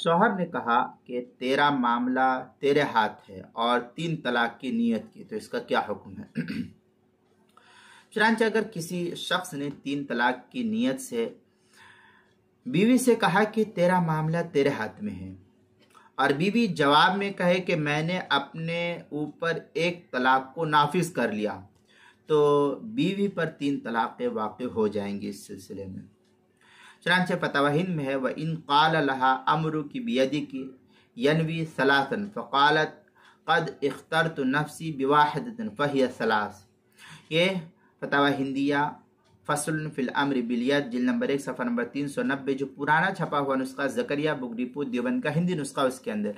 شوہر نے کہا کہ تیرا معاملہ تیرے ہاتھ ہے اور 3 طلاق کی نیت کی، تو اس کا کیا حکم ہے؟ چنانچہ اگر کسی شخص نے 3 طلاق کی نیت سے بیوی سے کہا کہ تیرا معاملہ تیرے ہاتھ میں ہے، اور بیوی جواب میں کہے کہ میں نے اپنے اوپر 1 طلاق کو نافذ کر لیا، تو بیوی پر 3 طلاقیں واقع ہو جائیں گی اس سلسلے میں۔ چنانچہ فتاوی ہند میں ہے وَإِن قَالَ لَهَا أَمْرُكِ بِيَدِكِ يَنْوِي ثَلَاثًا فَقَالَتْ قَدْ اخْتَرْتُ نَفْسِي بِوَاحِدَةٍ فَهِيَ ثَلَاث۔ یہ فتاوی ہندیہ فصل فی الامر بالید جلد نمبر 1 صفحہ نمبر 390، جو پرانا چھپا ہوا نسخہ زکریا بک ڈپو دیوبند کا ہندی نسخہ اس کے اندر۔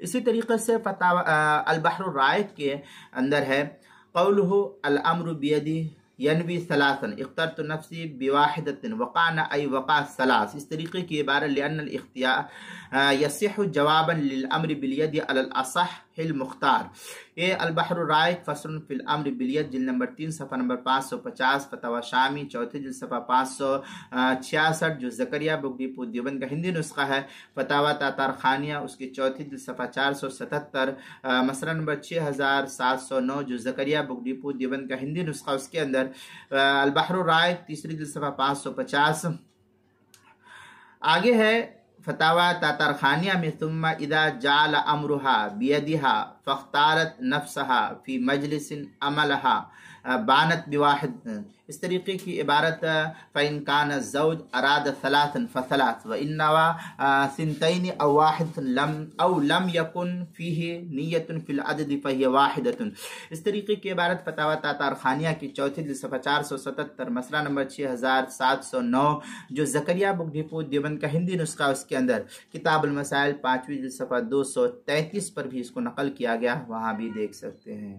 اسی طریقے سے فتاوی البحر الرائق کے اندر ہے قولہ الامر بیدی ینوی ثلاثا اخترت نفسی بواحدۃ وقعنا ای وقع ثلاث۔ اس طریقے کی عبارت لأن الاختیار یصح جوابا للامر بالید علی الاصح المختار۔ یہ البحر الرائق فصل فی الامر بالید جلد نمبر 3 صفحہ نمبر 550، فتاوی شامی چوتھے جلد صفحہ 566، جو زکریا بک ڈپو دیوبند کا ہندی نسخہ ہے۔ فتاوی تاتار خانیہ اس کے چوتھے جلد صفحہ 477، مسئلہ نمبر 6709، جو زکریا بک ڈپو دیوبند کا ہندی نسخہ اس کے اندر۔ البحر الرائق تیسری جلد صفحہ 550۔ آگے ہے فتاوی تاتار خانیہ میں ثم اذا جعل امرها بیدها فاختارت نفسها فی مجلس عملها بانت بواحد۔ اس طریقے کی عبارت فإن كان الزوج اراد ثلاثا فثلاث وإن نوى ثنتين او واحد لم يكن فيه نیة في العدد فهي واحدة۔ اس طریقے کی عبارت فتاوی تاتار خانیہ کی چوتھی جلد صفحہ 477، مسئلہ نمبر 6709، جو زکریا بک ڈپو دیوبند کا ہندی نسخہ اس کے اندر۔ کتاب المسائل 5ویں جلد صفحہ 233 پر بھی اس کو نقل کیا گیا، وہاں بھی دیکھ سکتے ہیں۔